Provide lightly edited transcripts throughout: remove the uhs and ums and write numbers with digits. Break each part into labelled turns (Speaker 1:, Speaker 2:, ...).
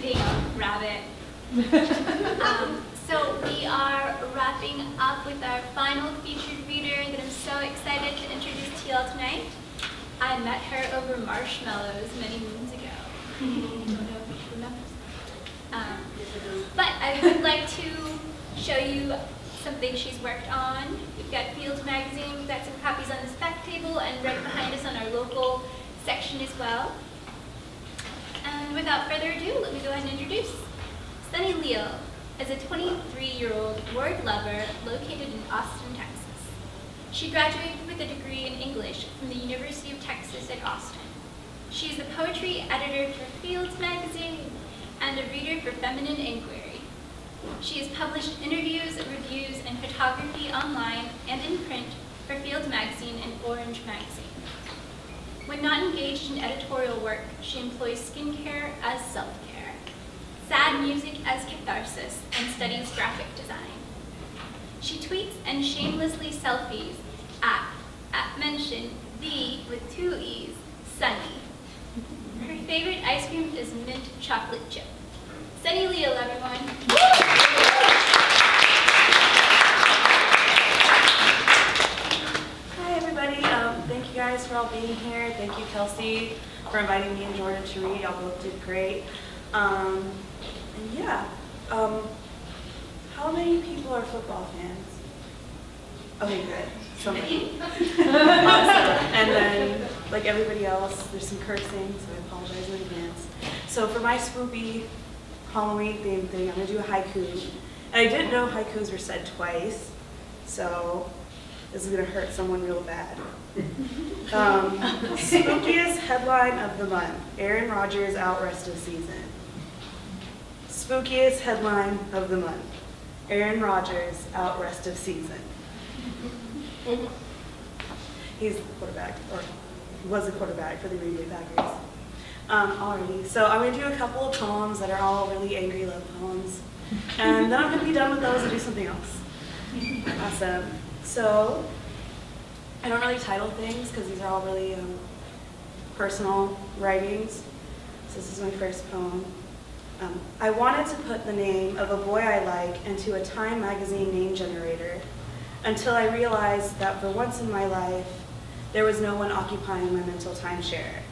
Speaker 1: hitting a rabbit. So we are wrapping up with our final featured reader that I'm so excited to introduce to y'all tonight. I met her over marshmallows many moons ago. Don't know if you remember. But I would like to show you something she's worked on. We've got Field magazine, we've got some copies on this back table, and right behind us on our local section as well. And without further ado, let me go ahead and introduce Sunny Leal is a 23-year-old word lover located in Austin, Texas. She graduated with a degree in English from the University of Texas at Austin. She is the poetry editor for Fields magazine and a reader for Feminine Inquiry. She has published interviews, reviews, and photography online and in print for Fields magazine and Orange magazine. When not engaged in editorial work, she employs skincare as self-care, sad music as catharsis, and studies graphic design. She tweets and shamelessly selfies at mention the, with 2 E's, Sunny. Her favorite ice cream is mint chocolate chip. Sunny Leal, everyone.
Speaker 2: Hi, everybody. Thank you guys for all being here. Thank you, Kelsey, for inviting me and Jordan to read. Y'all both did great. And yeah, how many people are football fans? Okay, good. Somebody. And then, like everybody else, there's some cursing, so I apologize in advance. So for my spoopy Halloween theme thing, I'm going to do a haiku. And I didn't know haikus were said twice, so this is going to hurt someone real bad. Spookiest headline of the month, Aaron Rodgers out rest of season. Spookiest headline of the month, Aaron Rodgers out rest of season. He's the quarterback, or he was the quarterback for the Green Bay Packers. Alrighty, so I'm going to do a couple of poems that are all really angry love poems. And then I'm going to be done with those and do something else. Awesome. So, I don't really title things because these are all really personal writings. So this is my first poem. I wanted to put the name of a boy I like into a Time magazine name generator until I realized that for once in my life, there was no one occupying my mental timeshare.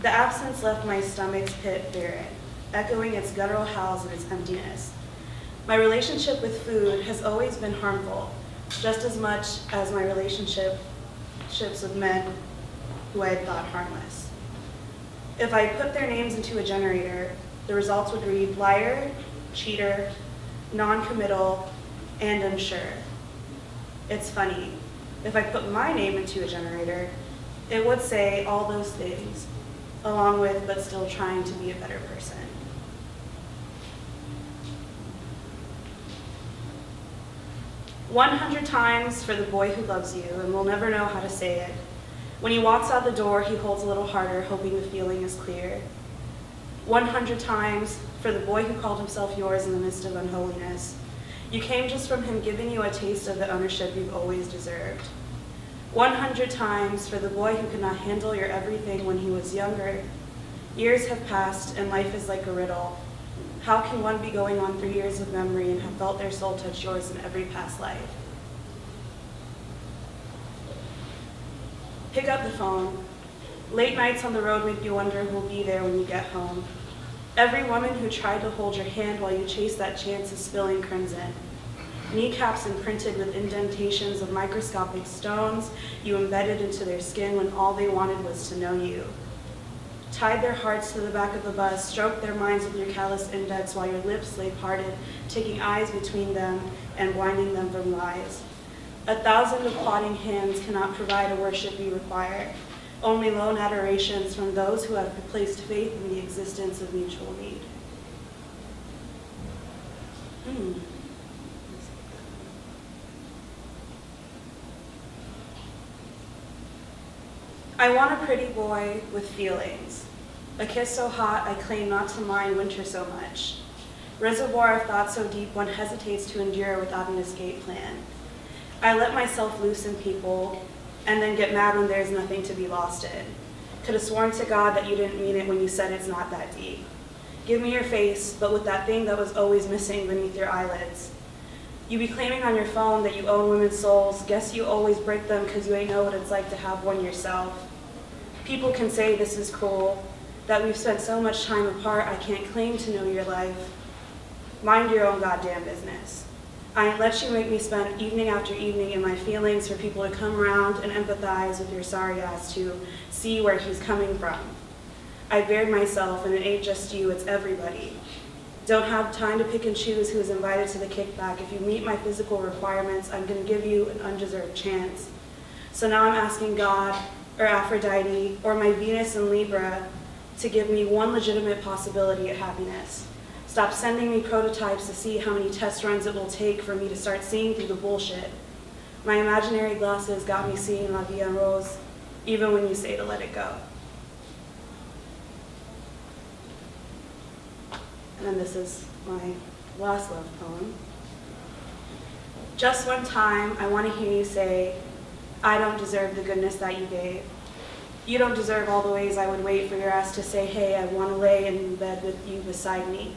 Speaker 2: The absence left my stomach's pit barren, echoing its guttural howls of its emptiness. My relationship with food has always been harmful, just as much as my relationships with men who I had thought harmless. If I put their names into a generator, the results would read liar, cheater, non-committal, and unsure. It's funny, if I put my name into a generator, it would say all those things, along with but still trying to be a better person. "100 times for the boy who loves you and will never know how to say it. When he walks out the door, he holds a little harder, hoping the feeling is clear. 100 times for the boy who called himself yours in the midst of unholiness. You came just from him giving you a taste of the ownership you've always deserved. 100 times for the boy who could not handle your everything when he was younger. Years have passed and life is like a riddle. How can one be going on 3 years of memory and have felt their soul touch yours in every past life? Pick up the phone. Late nights on the road make you wonder who will be there when you get home. Every woman who tried to hold your hand while you chased that chance is spilling crimson. Kneecaps imprinted with indentations of microscopic stones you embedded into their skin when all they wanted was to know you. Tied their hearts to the back of the bus, stroked their minds with your calloused index while your lips lay parted, taking eyes between them and blinding them from lies. 1,000 applauding hands cannot provide a worship you require. Only lone adorations from those who have placed faith in the existence of mutual need. I want a pretty boy with feelings. A kiss so hot I claim not to mind winter so much. Reservoir of thought so deep one hesitates to endure without an escape plan. I let myself loose in people and then get mad when there's nothing to be lost in. Could have sworn to God that you didn't mean it when you said it's not that deep. Give me your face, but with that thing that was always missing beneath your eyelids. You be claiming on your phone that you own women's souls. Guess you always break them because you ain't know what it's like to have one yourself. People can say this is cruel, that we've spent so much time apart I can't claim to know your life. Mind your own goddamn business. I ain't let you make me spend evening after evening in my feelings for people to come around and empathize with your sorry ass to see where he's coming from. I bared myself, and it ain't just you, it's everybody. Don't have time to pick and choose who is invited to the kickback. If you meet my physical requirements, I'm going to give you an undeserved chance. So now I'm asking God, or Aphrodite, or my Venus and Libra to give me one legitimate possibility at happiness. Stop sending me prototypes to see how many test runs it will take for me to start seeing through the bullshit. My imaginary glasses got me seeing La Vie en Rose, even when you say to let it go. And then this is my last love poem. Just one time, I want to hear you say, I don't deserve the goodness that you gave. You don't deserve all the ways I would wait for your ass to say, hey, I want to lay in bed with you beside me.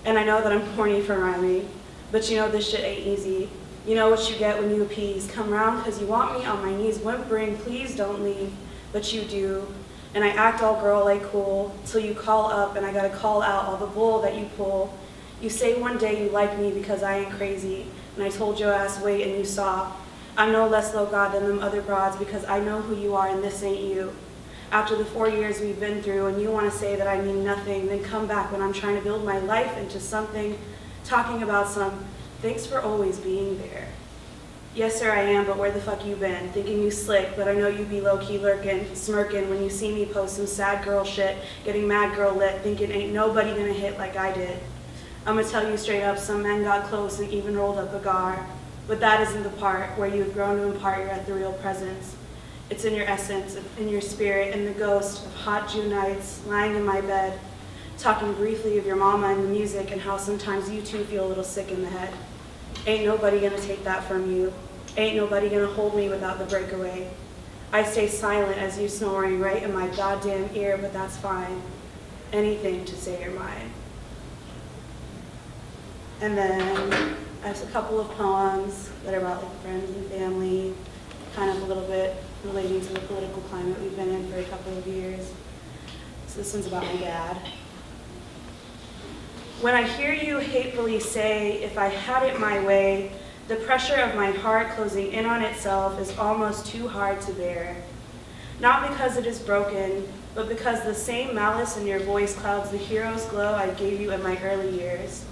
Speaker 2: And I know that I'm horny for rhyming, but you know this shit ain't easy. You know what you get when you appease. Come round because you want me on my knees whimpering, please don't leave, but you do. And I act all girl-like cool, till you call up and I gotta call out all the bull that you pull. You say one day you like me because I ain't crazy, and I told your ass wait and you saw. I'm no less low god than them other broads because I know who you are and this ain't you. After the 4 years we've been through and you want to say that I mean nothing, then come back when I'm trying to build my life into something, talking about some thanks for always being there. Yes, sir, I am, but where the fuck you been? Thinking you slick, but I know you be low-key lurking, smirking when you see me post some sad girl shit, getting mad girl lit, thinking ain't nobody gonna hit like I did. I'm gonna tell you straight up, some men got close and even rolled up a gar. But that isn't the part where you have grown to impart your ethereal presence. It's in your essence, in your spirit, in the ghost of hot June nights, lying in my bed, talking briefly of your mama and the music and how sometimes you too feel a little sick in the head. Ain't nobody gonna take that from you. Ain't nobody gonna hold me without the breakaway. I stay silent as you snoring right in my goddamn ear, but that's fine. Anything to say you're mine. And then I have a couple of poems that are about like friends and family, kind of a little bit relating to the political climate we've been in for a couple of years. So this one's about my dad. When I hear you hatefully say, if I had it my way, the pressure of my heart closing in on itself is almost too hard to bear. Not because it is broken, but because the same malice in your voice clouds the hero's glow I gave you in my early years.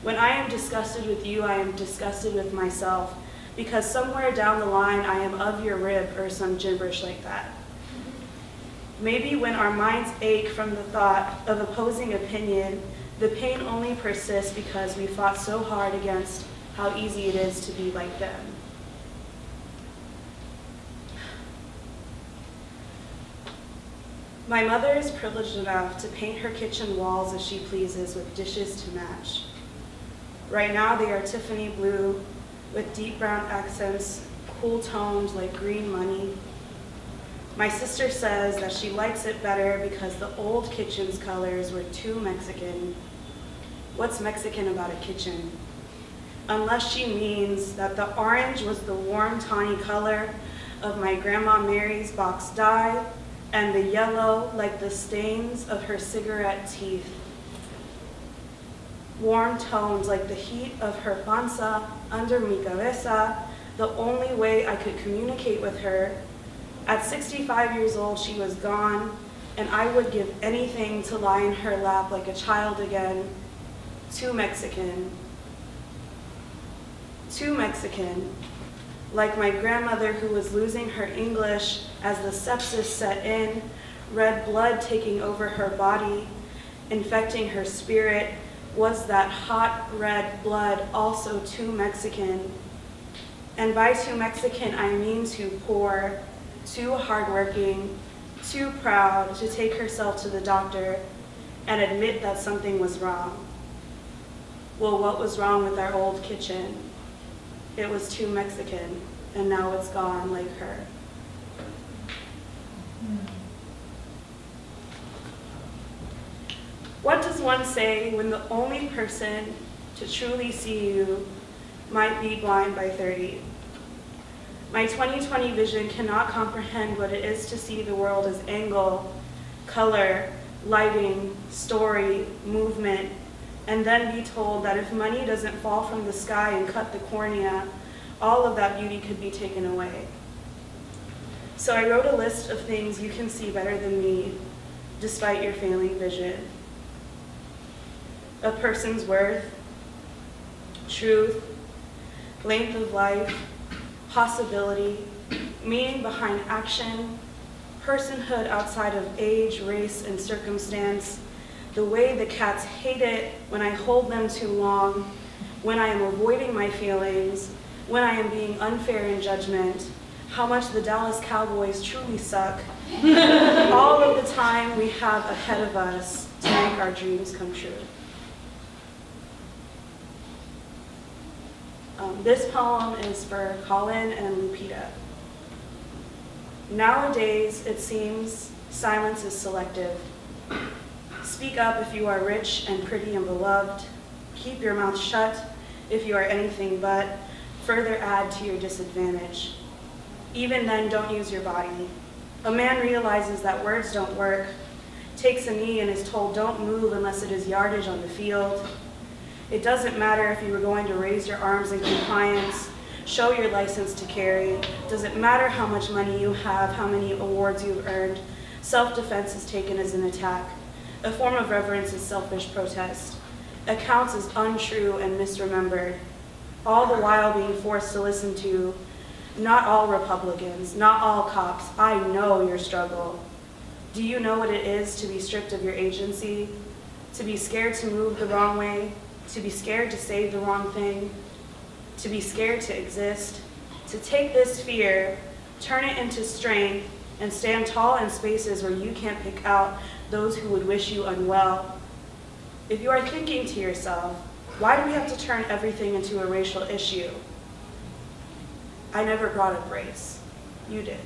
Speaker 2: When I am disgusted with you, I am disgusted with myself, because somewhere down the line I am of your rib or some gibberish like that. Maybe when our minds ache from the thought of opposing opinion, the pain only persists because we fought so hard against how easy it is to be like them. My mother is privileged enough to paint her kitchen walls as she pleases with dishes to match. Right now they are Tiffany blue with deep brown accents, cool tones like green money. My sister says that she likes it better because the old kitchen's colors were too Mexican. What's Mexican about a kitchen? Unless she means that the orange was the warm tawny color of my Grandma Mary's box dye and the yellow like the stains of her cigarette teeth. Warm tones like the heat of her panza under mi cabeza, the only way I could communicate with her. At 65 years old, she was gone, and I would give anything to lie in her lap like a child again. Too Mexican. Too Mexican. Like my grandmother who was losing her English as the sepsis set in, red blood taking over her body, infecting her spirit. Was that hot red blood also too Mexican? And by too Mexican, I mean too poor, too hardworking, too proud to take herself to the doctor and admit that something was wrong. Well, what was wrong with our old kitchen? It was too Mexican, and now it's gone like her. What does one say when the only person to truly see you might be blind by 30? My 2020 vision cannot comprehend what it is to see the world as angle, color, lighting, story, movement, and then be told that if money doesn't fall from the sky and cut the cornea, all of that beauty could be taken away. So I wrote a list of things you can see better than me, despite your failing vision. A person's worth, truth, length of life, possibility, meaning behind action, personhood outside of age, race, and circumstance, the way the cats hate it when I hold them too long, when I am avoiding my feelings, when I am being unfair in judgment, how much the Dallas Cowboys truly suck, all of the time we have ahead of us to make our dreams come true. This poem is for Colin and Lupita. Nowadays, it seems silence is selective. Speak up if you are rich and pretty and beloved. Keep your mouth shut if you are anything but. Further add to your disadvantage. Even then, don't use your body. A man realizes that words don't work, takes a knee and is told don't move unless it is yardage on the field. It doesn't matter if you were going to raise your arms in compliance, show your license to carry. Doesn't matter how much money you have, how many awards you've earned. Self-defense is taken as an attack. A form of reverence is selfish protest. Accounts as untrue and misremembered. All the while being forced to listen to, not all Republicans, not all cops, I know your struggle. Do you know what it is to be stripped of your agency? To be scared to move the wrong way? To be scared to say the wrong thing? To be scared to exist? To take this fear, turn it into strength, and stand tall in spaces where you can't pick out those who would wish you unwell. If you are thinking to yourself, why do we have to turn everything into a racial issue? I never brought up race. You did.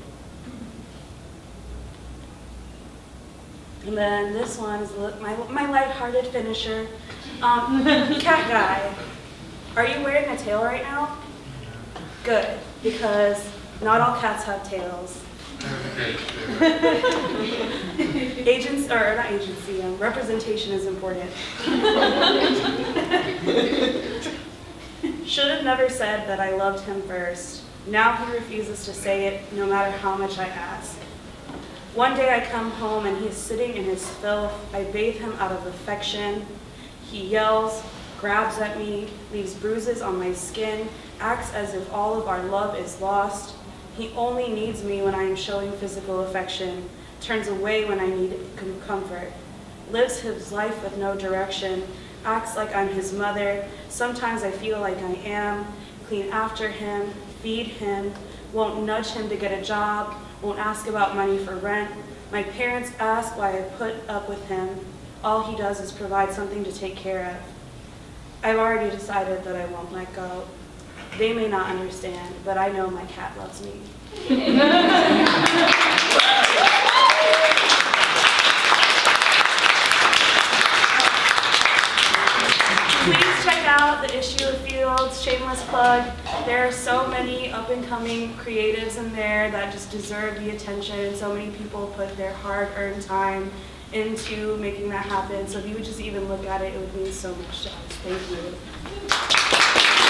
Speaker 2: And then this one is my lighthearted finisher. Cat guy, are you wearing a tail right now? Good, because not all cats have tails. Representation is important. Should have never said that I loved him first. Now he refuses to say it, no matter how much I ask. One day I come home and he is sitting in his filth. I bathe him out of affection. He yells, grabs at me, leaves bruises on my skin, acts as if all of our love is lost. He only needs me when I am showing physical affection, turns away when I need comfort, lives his life with no direction, acts like I'm his mother. Sometimes I feel like I am, clean after him, feed him, won't nudge him to get a job, won't ask about money for rent. My parents ask why I put up with him. All he does is provide something to take care of. I've already decided that I won't let go. They may not understand, but I know my cat loves me. Please check out the issue of Fields, shameless plug. There are so many up-and-coming creatives in there that just deserve the attention, and so many people put their hard-earned time into making that happen. So if you would just even look at it, it would mean so much to us. Thank you.